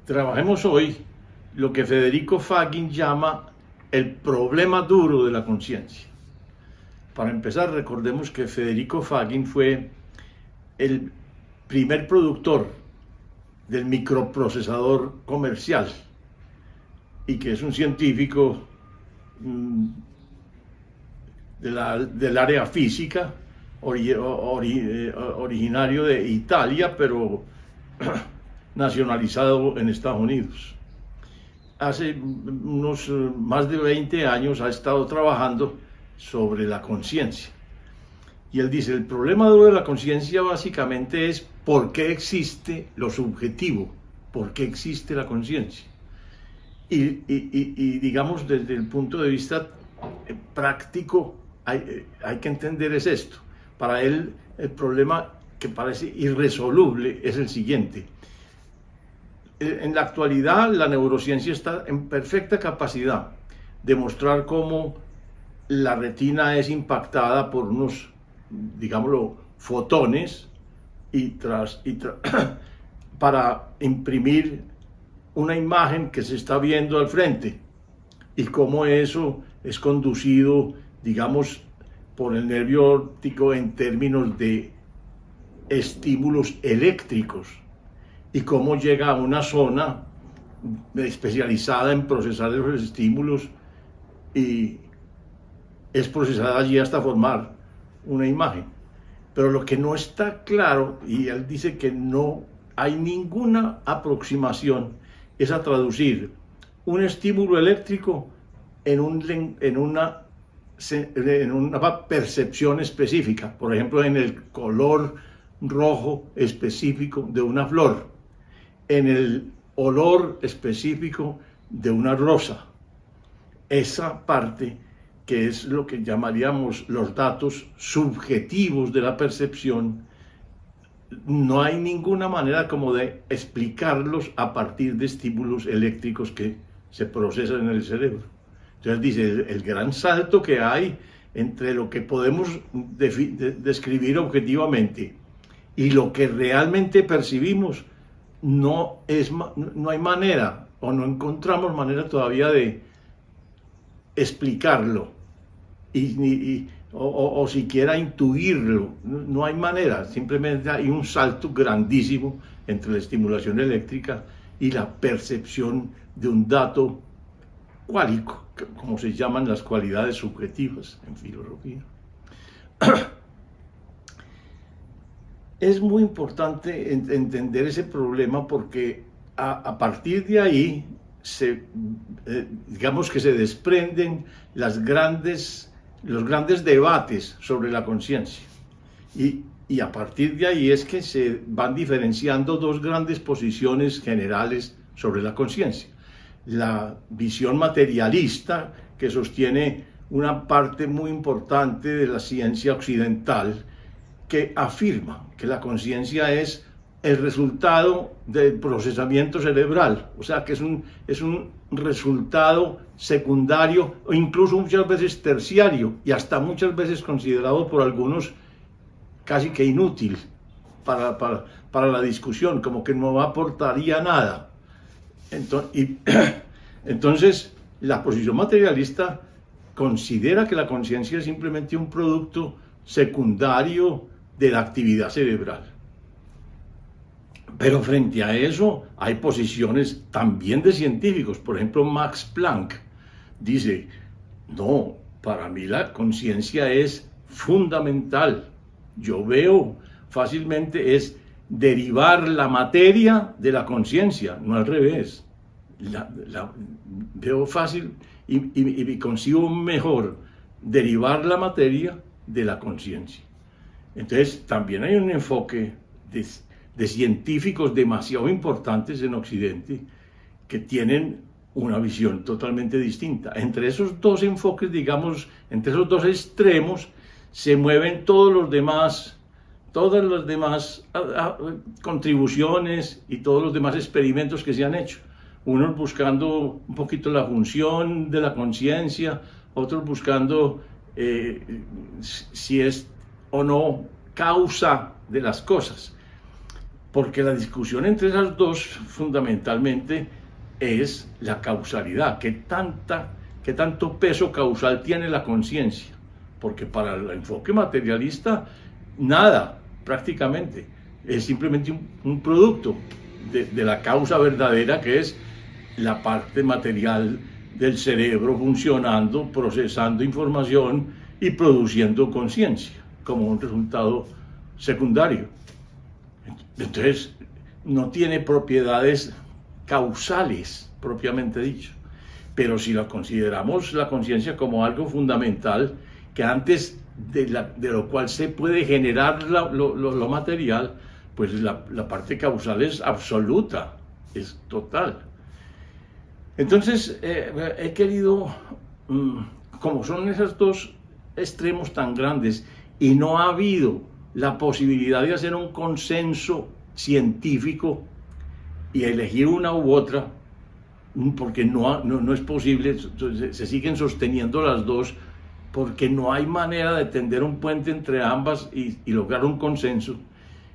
Trabajemos hoy lo que Federico Fagin llama el problema duro de la conciencia. Para empezar, recordemos que Federico Fagin fue el primer productor del microprocesador comercial y que es un científico del área física, originario de Italia, pero nacionalizado en Estados Unidos. Hace unos más de 20 años ha estado trabajando sobre la conciencia. Y él dice, el problema de la conciencia básicamente es por qué existe lo subjetivo, por qué existe la conciencia. Y digamos, desde el punto de vista práctico, hay que entender es esto. Para él, el problema que parece irresoluble es el siguiente. En la actualidad, la neurociencia está en perfecta capacidad de mostrar cómo la retina es impactada por unos, digámoslo, fotones para imprimir una imagen que se está viendo al frente y cómo eso es conducido, digamos, por el nervio óptico en términos de estímulos eléctricos y cómo llega a una zona especializada en procesar esos estímulos y es procesada allí hasta formar una imagen. Pero lo que no está claro, y él dice que no hay ninguna aproximación, es a traducir un estímulo eléctrico en una percepción específica, por ejemplo, en el color rojo específico de una flor, en el olor específico de una rosa. Esa parte que es lo que llamaríamos los datos subjetivos de la percepción, no hay ninguna manera como de explicarlos a partir de estímulos eléctricos que se procesan en el cerebro. Entonces dice, el gran salto que hay entre lo que podemos describir objetivamente y lo que realmente percibimos, no hay manera, o no encontramos manera todavía de explicarlo o siquiera intuirlo. No hay manera, simplemente hay un salto grandísimo entre la estimulación eléctrica y la percepción de un dato cuálico, como se llaman las cualidades subjetivas en filosofía. Es muy importante entender ese problema porque a partir de ahí digamos que se desprenden los grandes debates sobre la conciencia y a partir de ahí es que se van diferenciando dos grandes posiciones generales sobre la conciencia. La visión materialista, que sostiene una parte muy importante de la ciencia occidental, que afirma que la conciencia es el resultado del procesamiento cerebral, o sea que es un resultado secundario o incluso muchas veces terciario y hasta muchas veces considerado por algunos casi que inútil para la discusión, como que no aportaría nada. Entonces, la posición materialista considera que la conciencia es simplemente un producto secundario de la actividad cerebral. Pero frente a eso hay posiciones también de científicos. Por ejemplo, Max Planck dice, no, para mí la conciencia es fundamental. Yo veo fácilmente es derivar la materia de la conciencia, no al revés. Veo fácil y consigo mejor derivar la materia de la conciencia. Entonces, también hay un enfoque de científicos demasiado importantes en Occidente que tienen una visión totalmente distinta. Entre esos dos enfoques, digamos, entre esos dos extremos, se mueven todas las demás contribuciones y todos los demás experimentos que se han hecho. Unos buscando un poquito la función de la conciencia, otros buscando si es o no causa de las cosas. porque la discusión entre esas dos fundamentalmente es la causalidad, qué tanto peso causal tiene la conciencia, porque para el enfoque materialista, nada, prácticamente, es simplemente un producto de la causa verdadera, que es la parte material del cerebro funcionando, procesando información y produciendo conciencia como un resultado secundario. Entonces, no tiene propiedades causales, propiamente dicho. Pero si la consideramos la conciencia como algo fundamental, que antes de lo cual se puede generar lo material, pues la parte causal es absoluta, es total. Entonces, he querido, como son esos dos extremos tan grandes, y no ha habido la posibilidad de hacer un consenso científico y elegir una u otra, porque no es posible, se siguen sosteniendo las dos, porque no hay manera de tender un puente entre ambas y lograr un consenso.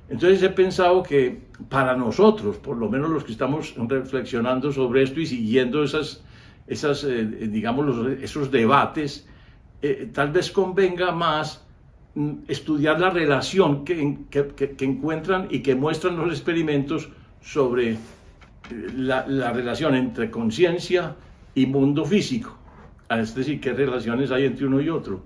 Entonces he pensado que para nosotros, por lo menos los que estamos reflexionando sobre esto y siguiendo digamos, esos debates, tal vez convenga más estudiar la relación que encuentran y que muestran los experimentos sobre la relación entre conciencia y mundo físico. Es decir, qué relaciones hay entre uno y otro,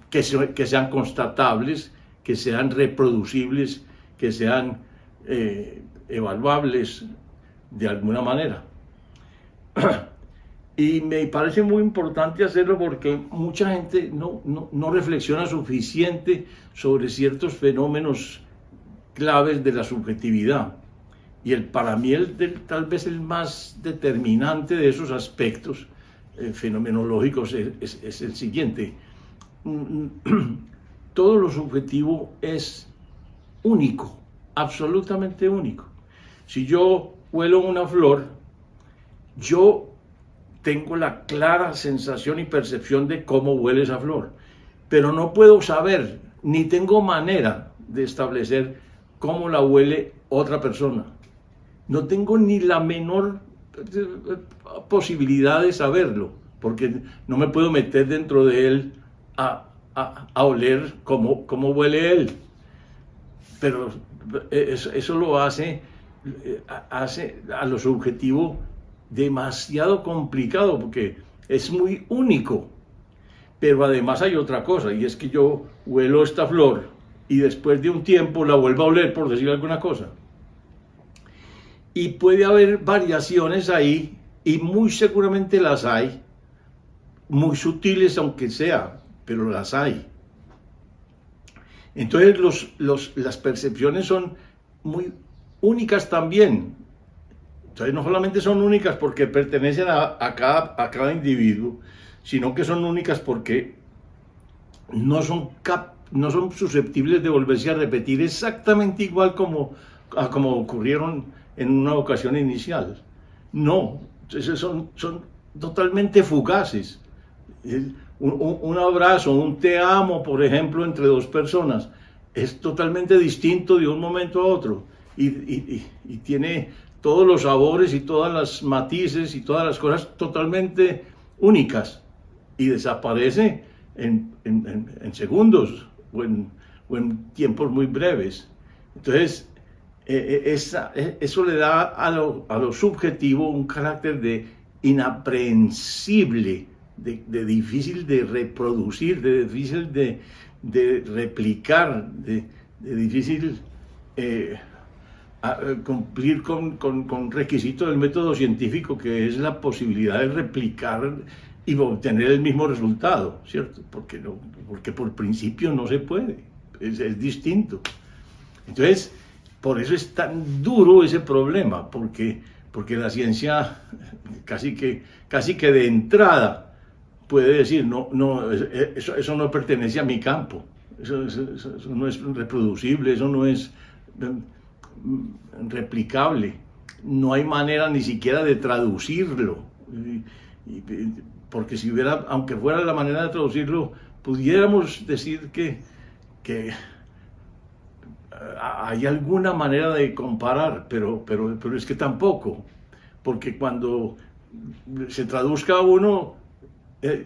que sean constatables, que sean reproducibles, que sean evaluables de alguna manera. Y me parece muy importante hacerlo porque mucha gente no reflexiona suficiente sobre ciertos fenómenos claves de la subjetividad. Y para mí tal vez el más determinante de esos aspectos fenomenológicos es el siguiente. Todo lo subjetivo es único, absolutamente único. Si yo huelo una flor, yo tengo la clara sensación y percepción de cómo huele esa flor, pero no puedo saber, ni tengo manera de establecer cómo la huele otra persona. No tengo ni la menor posibilidad de saberlo, porque no me puedo meter dentro de él a oler cómo huele él. Pero eso lo hace a lo subjetivo demasiado complicado, porque es muy único. Pero además hay otra cosa, y es que yo huelo esta flor y después de un tiempo la vuelvo a oler, por decir alguna cosa. Y puede haber variaciones ahí, y muy seguramente las hay, muy sutiles aunque sea, pero las hay. Entonces las percepciones son muy únicas también. Entonces no solamente son únicas porque pertenecen a cada individuo, sino que son únicas porque no son susceptibles de volverse a repetir exactamente igual como ocurrieron en una ocasión inicial. No, son totalmente fugaces. Un abrazo, un te amo, por ejemplo, entre dos personas, es totalmente distinto de un momento a otro y tiene todos los sabores y todas las matices y todas las cosas totalmente únicas y desaparece en segundos o en tiempos muy breves. Entonces, eso le da a lo subjetivo un carácter de inaprehensible, de difícil de reproducir, de difícil de replicar, de difícil cumplir con requisito del método científico, que es la posibilidad de replicar y obtener el mismo resultado, ¿cierto? Porque por principio no se puede, es distinto. Entonces, por eso es tan duro ese problema, porque la ciencia casi que de entrada puede decir, eso no pertenece a mi campo, eso no es reproducible, eso no es replicable, no hay manera ni siquiera de traducirlo, porque aunque fuera la manera de traducirlo, pudiéramos decir que hay alguna manera de comparar, pero es que tampoco, porque cuando se traduzca a uno,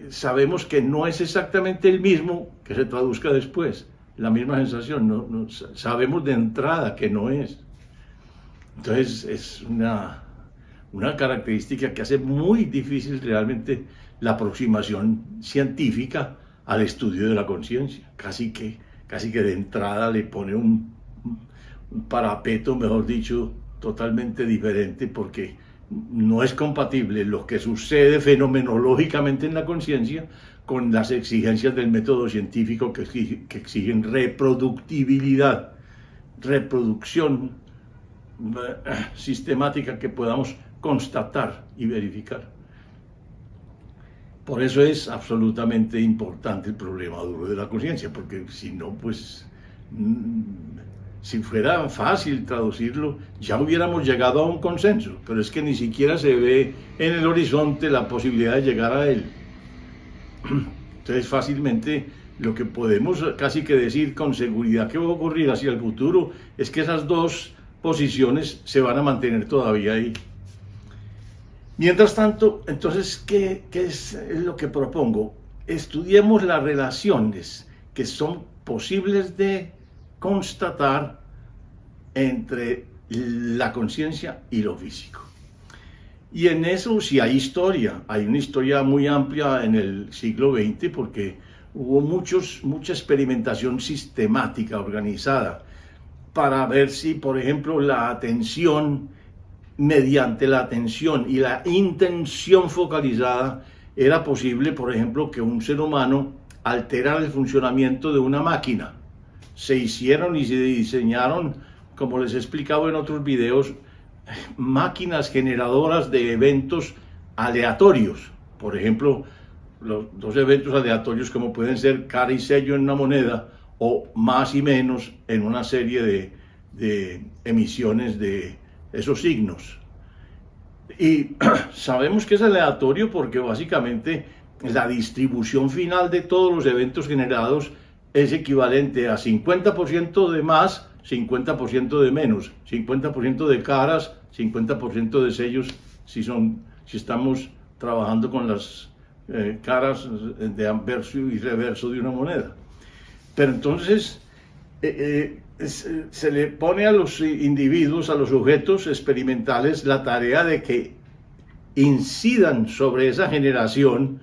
sabemos que no es exactamente el mismo que se traduzca después, la misma sensación, sabemos de entrada que no es. Entonces es una característica que hace muy difícil realmente la aproximación científica al estudio de la conciencia. Casi que de entrada le pone un parapeto, mejor dicho, totalmente diferente, porque no es compatible lo que sucede fenomenológicamente en la conciencia con las exigencias del método científico que exigen reproductibilidad, reproducción sistemática que podamos constatar y verificar. Por eso es absolutamente importante el problema duro de la conciencia, porque si no, pues, si fuera fácil traducirlo, ya hubiéramos llegado a un consenso, pero es que ni siquiera se ve en el horizonte la posibilidad de llegar a él. Entonces, fácilmente, lo que podemos casi que decir con seguridad que va a ocurrir hacia el futuro es que esas dos posiciones se van a mantener todavía ahí. Mientras tanto, entonces, ¿qué es lo que propongo? Estudiemos las relaciones que son posibles de constatar entre la conciencia y lo físico. Y en eso sí hay historia, hay una historia muy amplia en el siglo XX, porque hubo mucha experimentación sistemática, organizada, para ver si, por ejemplo, la atención, mediante la atención y la intención focalizada, era posible, por ejemplo, que un ser humano alterara el funcionamiento de una máquina. Se hicieron y se diseñaron, como les he explicado en otros videos, máquinas generadoras de eventos aleatorios. Por ejemplo, los dos eventos aleatorios como pueden ser cara y sello en una moneda o más y menos en una serie de emisiones de esos signos. Y sabemos que es aleatorio porque básicamente la distribución final de todos los eventos generados es equivalente a 50% de más, 50% de menos, 50% de caras, 50% de sellos si estamos trabajando con las caras de anverso y reverso de una moneda. Pero entonces se le pone a los individuos, a los sujetos experimentales, la tarea de que incidan sobre esa generación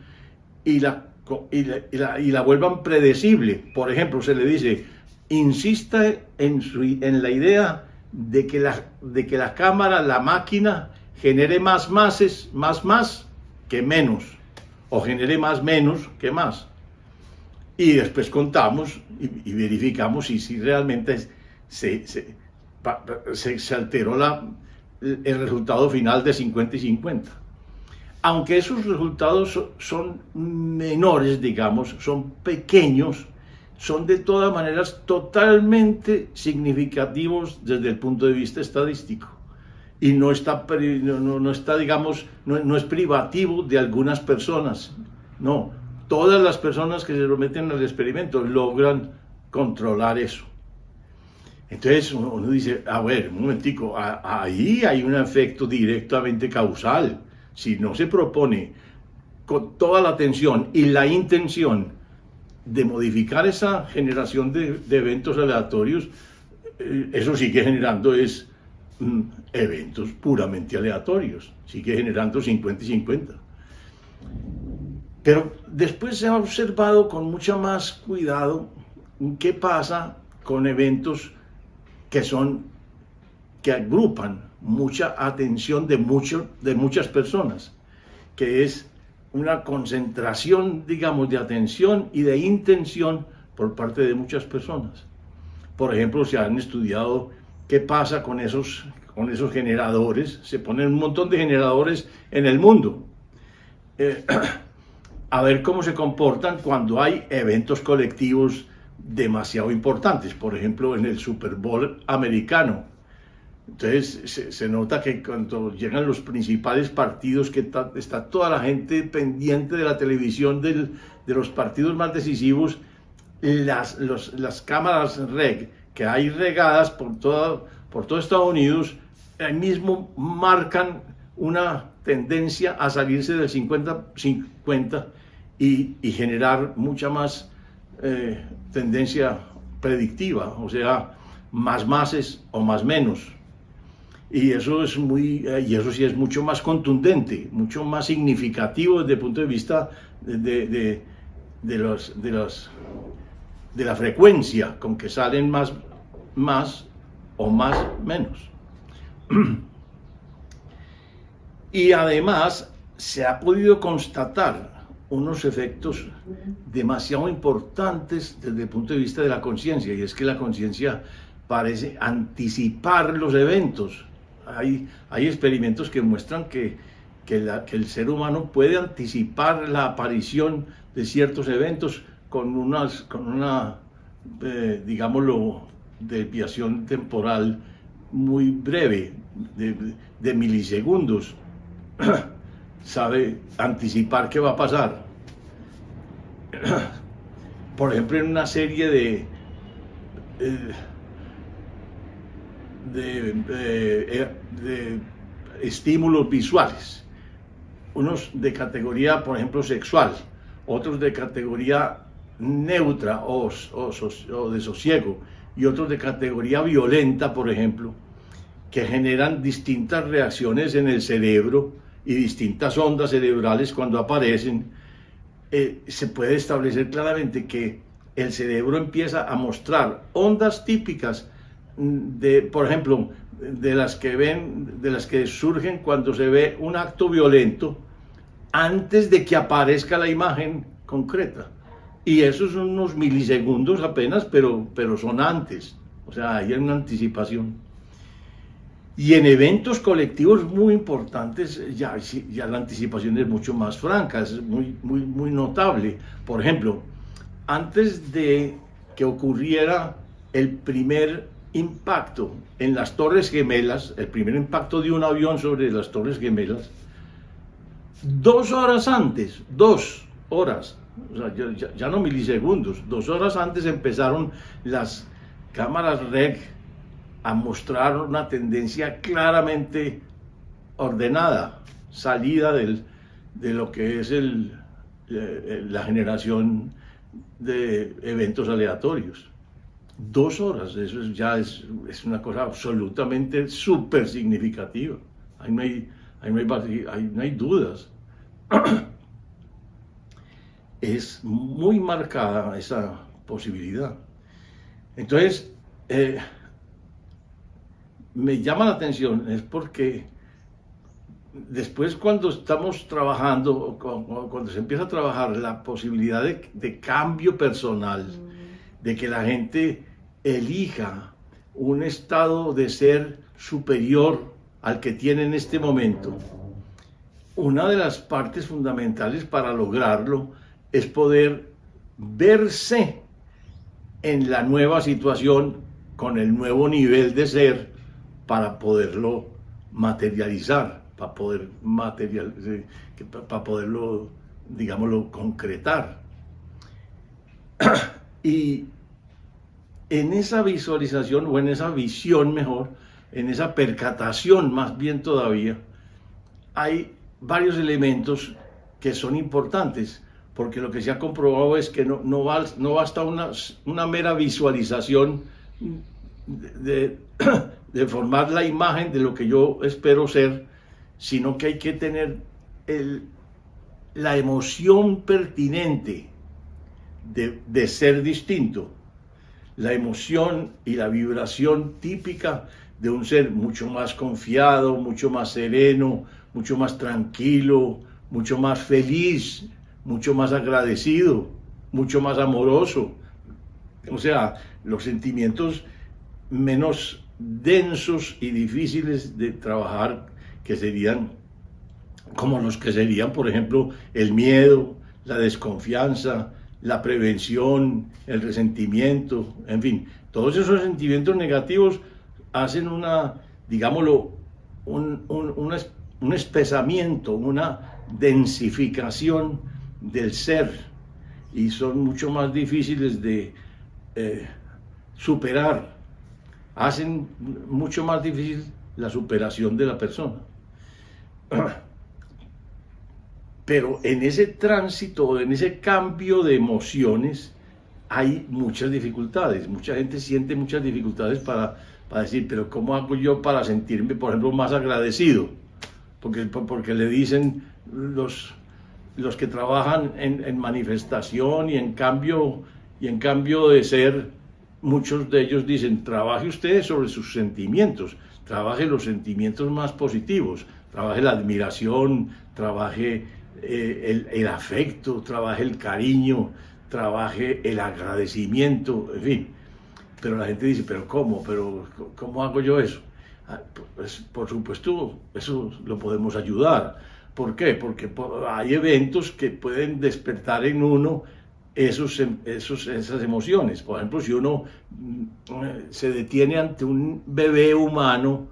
y la vuelvan predecible. Por ejemplo, se le dice, insista en la idea de que la cámara, la máquina, genere más que menos, o genere menos que más. Y después contamos y verificamos si realmente se alteró el resultado final de 50 y 50. Aunque esos resultados son menores, digamos, son pequeños, son de todas maneras totalmente significativos desde el punto de vista estadístico. Y no está, digamos, no es privativo de algunas personas, no. Todas las personas que se someten al experimento logran controlar eso. Entonces uno dice, a ver, un momentico, ahí hay un efecto directamente causal. Si no se propone con toda la atención y la intención de modificar esa generación de eventos aleatorios, eso sigue generando eventos puramente aleatorios, sigue generando 50 y 50. Pero después se ha observado con mucho más cuidado qué pasa con eventos que agrupan mucha atención de muchas personas, que es una concentración, digamos, de atención y de intención por parte de muchas personas. Por ejemplo, se han estudiado qué pasa con esos generadores. Se ponen un montón de generadores en el mundo. A ver cómo se comportan cuando hay eventos colectivos demasiado importantes, por ejemplo en el Super Bowl americano. Entonces se nota que cuando llegan los principales partidos, que está toda la gente pendiente de la televisión de los partidos más decisivos, las cámaras REG que hay regadas por todo Estados Unidos, ahí mismo marcan una tendencia a salirse del 50-50 y generar mucha más tendencia predictiva, o sea, más máses o más menos. Y eso sí es mucho más contundente, mucho más significativo desde el punto de vista de la frecuencia con que salen más o más menos. Y además se ha podido constatar unos efectos demasiado importantes desde el punto de vista de la conciencia, y es que la conciencia parece anticipar los eventos. Hay experimentos que muestran que el ser humano puede anticipar la aparición de ciertos eventos con una digámoslo, desviación temporal muy breve, de milisegundos. Sabe anticipar qué va a pasar. Por ejemplo, en una serie de estímulos visuales, unos de categoría, por ejemplo, sexual, otros de categoría neutra o de sosiego, y otros de categoría violenta, por ejemplo, que generan distintas reacciones en el cerebro y distintas ondas cerebrales cuando aparecen. Se puede establecer claramente que el cerebro empieza a mostrar ondas típicas por ejemplo, de las que surgen cuando se ve un acto violento antes de que aparezca la imagen concreta. Y esos son unos milisegundos apenas, pero son antes. O sea, hay una anticipación. Y en eventos colectivos muy importantes ya la anticipación es mucho más franca, es muy notable. Por ejemplo, antes de que ocurriera el primer impacto en las Torres Gemelas, el primer impacto de un avión sobre las Torres Gemelas, 2 horas antes, 2 horas, o sea, ya no milisegundos, 2 horas antes empezaron las cámaras REG a mostrar una tendencia claramente ordenada, salida de lo que es la generación de eventos aleatorios. 2 horas, eso es una cosa absolutamente súper significativa. Ahí no hay dudas. Es muy marcada esa posibilidad. Entonces, me llama la atención, es porque después, cuando estamos trabajando, cuando se empieza a trabajar la posibilidad de cambio personal, de que la gente elija un estado de ser superior al que tiene en este momento, una de las partes fundamentales para lograrlo es poder verse en la nueva situación con el nuevo nivel de ser para poderlo materializar, para poderlo, digámoslo, concretar. Y en esa visualización, o en esa visión mejor, en esa percatación más bien todavía, hay varios elementos que son importantes, porque lo que se ha comprobado es que no basta una mera visualización de formar la imagen de lo que yo espero ser, sino que hay que tener la emoción pertinente de ser distinto, la emoción y la vibración típica de un ser mucho más confiado, mucho más sereno, mucho más tranquilo, mucho más feliz, mucho más agradecido, mucho más amoroso. O sea, los sentimientos menos densos y difíciles de trabajar, que serían como los que serían, por ejemplo, el miedo, la desconfianza, la prevención, el resentimiento, en fin, todos esos sentimientos negativos hacen digámoslo, un espesamiento, una densificación del ser. y son mucho más difíciles de superar, hacen mucho más difícil la superación de la persona. Pero en ese tránsito, en ese cambio de emociones, hay muchas dificultades. Mucha gente siente muchas dificultades para decir, pero ¿cómo hago yo para sentirme, por ejemplo, más agradecido? Porque le dicen los que trabajan en manifestación y en cambio de ser, muchos de ellos dicen, trabaje usted sobre sus sentimientos, trabaje los sentimientos más positivos, trabaje la admiración, trabaje el afecto, trabaje el cariño, trabaje el agradecimiento, en fin. Pero la gente dice, ¿pero cómo? ¿Cómo hago yo eso? Pues, por supuesto, eso lo podemos ayudar. ¿Por qué? Porque hay eventos que pueden despertar en uno esas emociones. Por ejemplo, si uno se detiene ante un bebé humano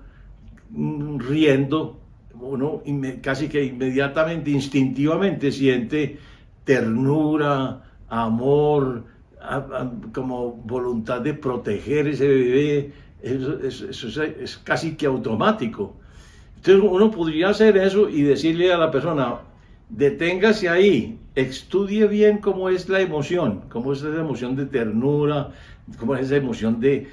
riendo, uno casi que inmediatamente, instintivamente siente ternura, amor, como voluntad de proteger ese bebé. Eso es casi que automático. Entonces uno podría hacer eso y decirle a la persona, deténgase ahí, estudie bien cómo es la emoción, cómo es esa emoción de ternura, cómo es esa emoción de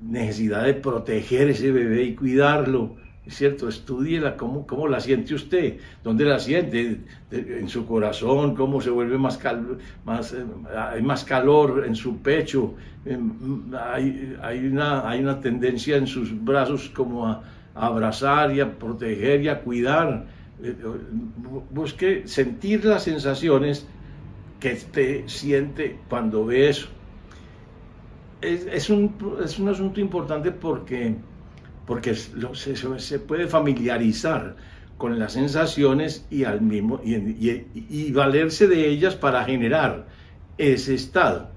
necesidad de proteger ese bebé y cuidarlo. Es cierto, estúdiela, cómo la siente usted, dónde la siente, en su corazón, cómo se vuelve hay más calor en su pecho, hay una tendencia en sus brazos como a abrazar y a proteger y a cuidar. Busque sentir las sensaciones que usted siente cuando ve eso. Es un asunto importante porque se puede familiarizar con las sensaciones y valerse de ellas para generar ese estado.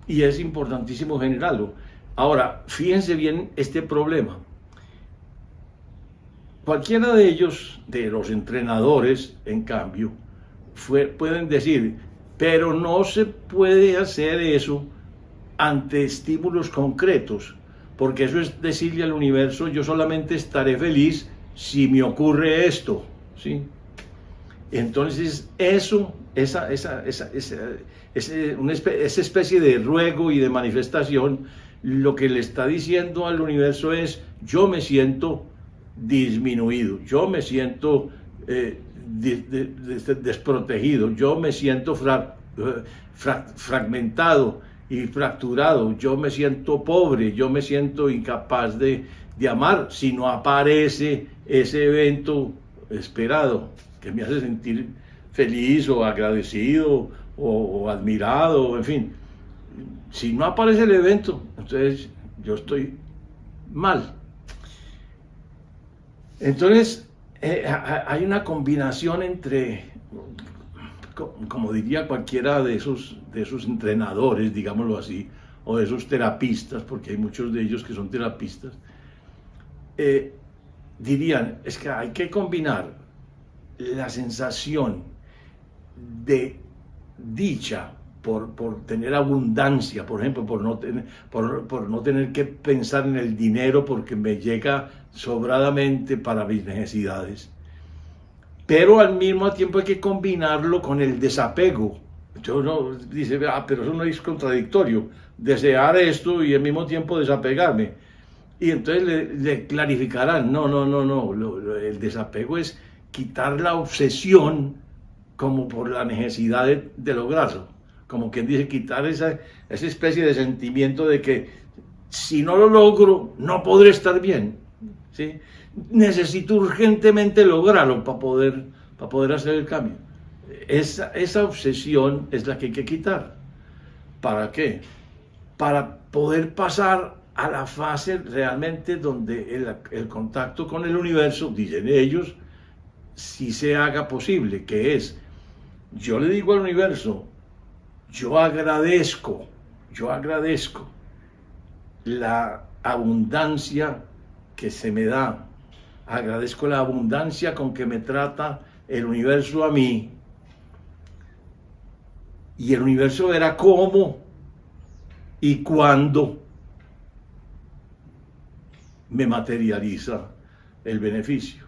Y es importantísimo generarlo. Ahora, fíjense bien este problema. Cualquiera de ellos, de los entrenadores, en cambio, pueden decir, pero no se puede hacer eso ante estímulos concretos, porque eso es decirle al universo, yo solamente estaré feliz si me ocurre esto, ¿sí? Entonces esa especie de ruego y de manifestación, lo que le está diciendo al universo es, yo me siento disminuido, yo me siento desprotegido, yo me siento fragmentado y fracturado, yo me siento pobre, yo me siento incapaz de amar si no aparece ese evento esperado que me hace sentir feliz o agradecido o admirado, en fin. Si no aparece el evento, entonces yo estoy mal. Entonces hay una combinación entre, como diría cualquiera de esos entrenadores, digámoslo así, o de esos terapistas, porque hay muchos de ellos que son terapistas, dirían, es que hay que combinar la sensación de dicha por tener abundancia, por ejemplo, por no tener que pensar en el dinero porque me llega sobradamente para mis necesidades. Pero al mismo tiempo hay que combinarlo con el desapego. Entonces uno dice, pero eso no es contradictorio, desear esto y al mismo tiempo desapegarme. Y entonces le clarificarán, no, el desapego es quitar la obsesión como por la necesidad de lograrlo. Como quien dice, quitar esa especie de sentimiento de que si no lo logro, no podré estar bien, ¿sí? Necesito urgentemente lograrlo para poder hacer el cambio. Esa obsesión es la que hay que quitar. ¿Para qué? Para poder pasar a la fase realmente donde el contacto con el universo, dicen ellos, sí se haga posible, que es, yo le digo al universo, yo agradezco la abundancia que se me da, agradezco la abundancia con que me trata el universo a mí, y el universo verá cómo y cuándo me materializa el beneficio.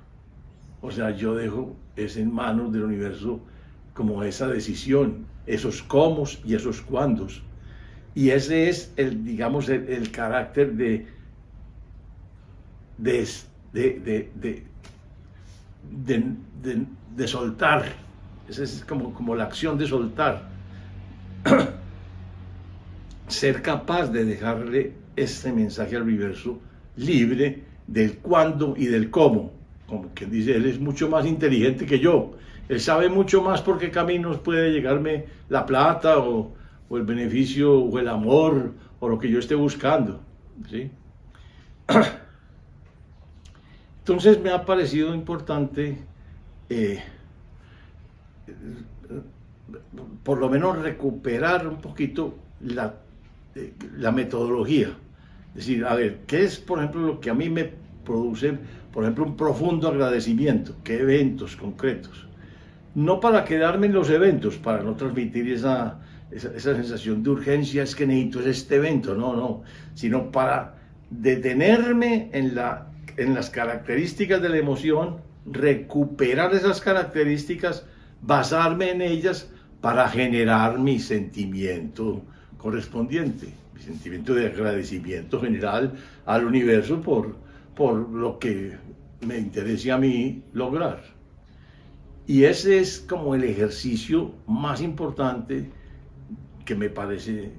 O sea, yo dejo es en manos del universo como esa decisión, esos cómo y esos cuándos. Y ese es el, digamos, el carácter de soltar. Esa es como la acción de soltar. Ser capaz de dejarle este mensaje al universo libre del cuándo y del cómo. Como quien dice, él es mucho más inteligente que yo. Él sabe mucho más por qué caminos puede llegarme la plata o el beneficio o el amor o lo que yo esté buscando, ¿sí? Entonces me ha parecido importante por lo menos recuperar un poquito la metodología. Es decir, a ver, ¿qué es, por ejemplo, lo que a mí me produce, por ejemplo, un profundo agradecimiento? ¿Qué eventos concretos? No para quedarme en los eventos, para no transmitir esa sensación de urgencia, es que necesito este evento, no, sino para detenerme en las características de la emoción, recuperar esas características, basarme en ellas para generar mi sentimiento correspondiente, mi sentimiento de agradecimiento general al universo por lo que me interese a mí lograr. Y ese es como el ejercicio más importante que me parece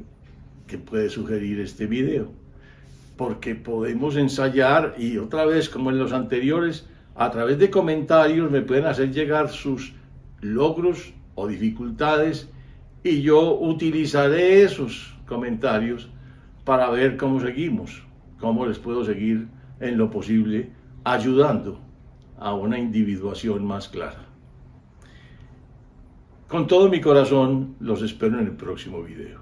que puede sugerir este video, porque podemos ensayar y otra vez, como en los anteriores, a través de comentarios me pueden hacer llegar sus logros o dificultades y yo utilizaré esos comentarios para ver cómo seguimos, cómo les puedo seguir en lo posible ayudando a una individuación más clara. Con todo mi corazón los espero en el próximo video.